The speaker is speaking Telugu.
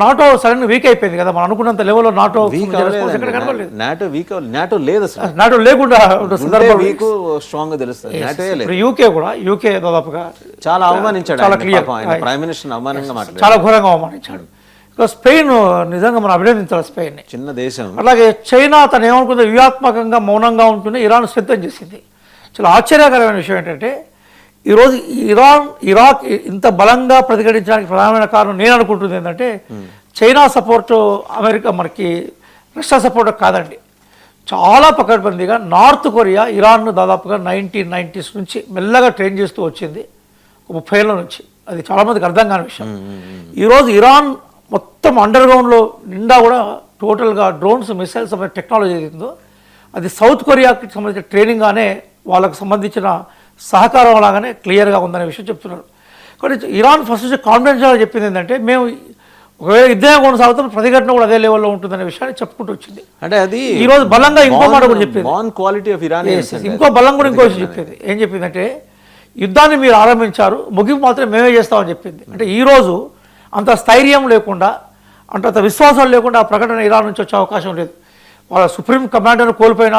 నాటో సడన్ వీక్ అయిపోయింది కదా, మనం అనుకున్నంత లెవెల్లో నాటో నాటో లేదు అసలు. నాటో లేకుండా స్ట్రాంగ్ తెలుస్తుంది. ఇప్పుడు యూకే కూడా దాదాపుగా చాలా అవమానించాడు, చాలా క్లియర్ ప్రైమ్ మినిస్టర్ అవమానంగా మాట్లాడాడు, చాలా ఘోరంగా అవమానించాడు. ఇక స్పెయిన్ నిజంగా మనం అభినందించాలి స్పెయిన్, చిన్న దేశం. అలాగే చైనా తను ఏమనుకుందో వ్యూహాత్మకంగా మౌనంగా ఉంటుంది, ఇరాన్ స్ట్రెంథెన్ చేసింది. చాలా ఆశ్చర్యకరమైన విషయం ఏంటంటే ఈరోజు ఇరాక్ ఇంత బలంగా ప్రతిఘటించడానికి ప్రధానమైన కారణం నేను అనుకుంటుంది ఏంటంటే చైనా సపోర్టు, అమెరికా మనకి రష్యా సపోర్ట్ కాదండి. చాలా పకడ్బందీగా నార్త్ కొరియా ఇరాన్ను దాదాపుగా 1990s నుంచి మెల్లగా ట్రైన్ చేస్తూ వచ్చింది, 30 ఏళ్ళ నుంచి. అది చాలామందికి అర్థం కాని విషయం. ఈరోజు ఇరాన్ మొత్తం అండర్ గ్రౌండ్లో నిండా కూడా టోటల్గా డ్రోన్స్, మిసైల్స్ అనే టెక్నాలజీ ఏదో అది సౌత్ కొరియాకి సంబంధించిన ట్రైనింగ్గానే వాళ్ళకు సంబంధించిన సహకారం లాగానే క్లియర్గా ఉందనే విషయం చెప్తున్నారు. కానీ ఇరాన్ ఫస్ట్ నుంచి కాన్ఫిడెన్షియల్గా చెప్పింది ఏంటంటే మేము ఒకవేళ యుద్ధంగా కొనసాగుతాం, ప్రతిఘటన కూడా అదే లెవెల్లో ఉంటుందనే విషయాన్ని చెప్పుకుంటూ వచ్చింది. అంటే అది ఈ రోజు బలంగా ఇంకో మాట కూడా చెప్పింది, ఇంకో బలం కూడా ఇంకో విషయం చెప్పింది. ఏం చెప్పిందంటే యుద్ధాన్ని మీరు ఆరంభించారు, ముగింపు మాత్రం మేమే చేస్తామని చెప్పింది. అంటే ఈరోజు అంత స్థైర్యం లేకుండా, అంత విశ్వాసం లేకుండా ఆ ప్రకటన ఇరాన్ నుంచి వచ్చే అవకాశం లేదు. వాళ్ళ సుప్రీం కమాండర్ను కోల్పోయిన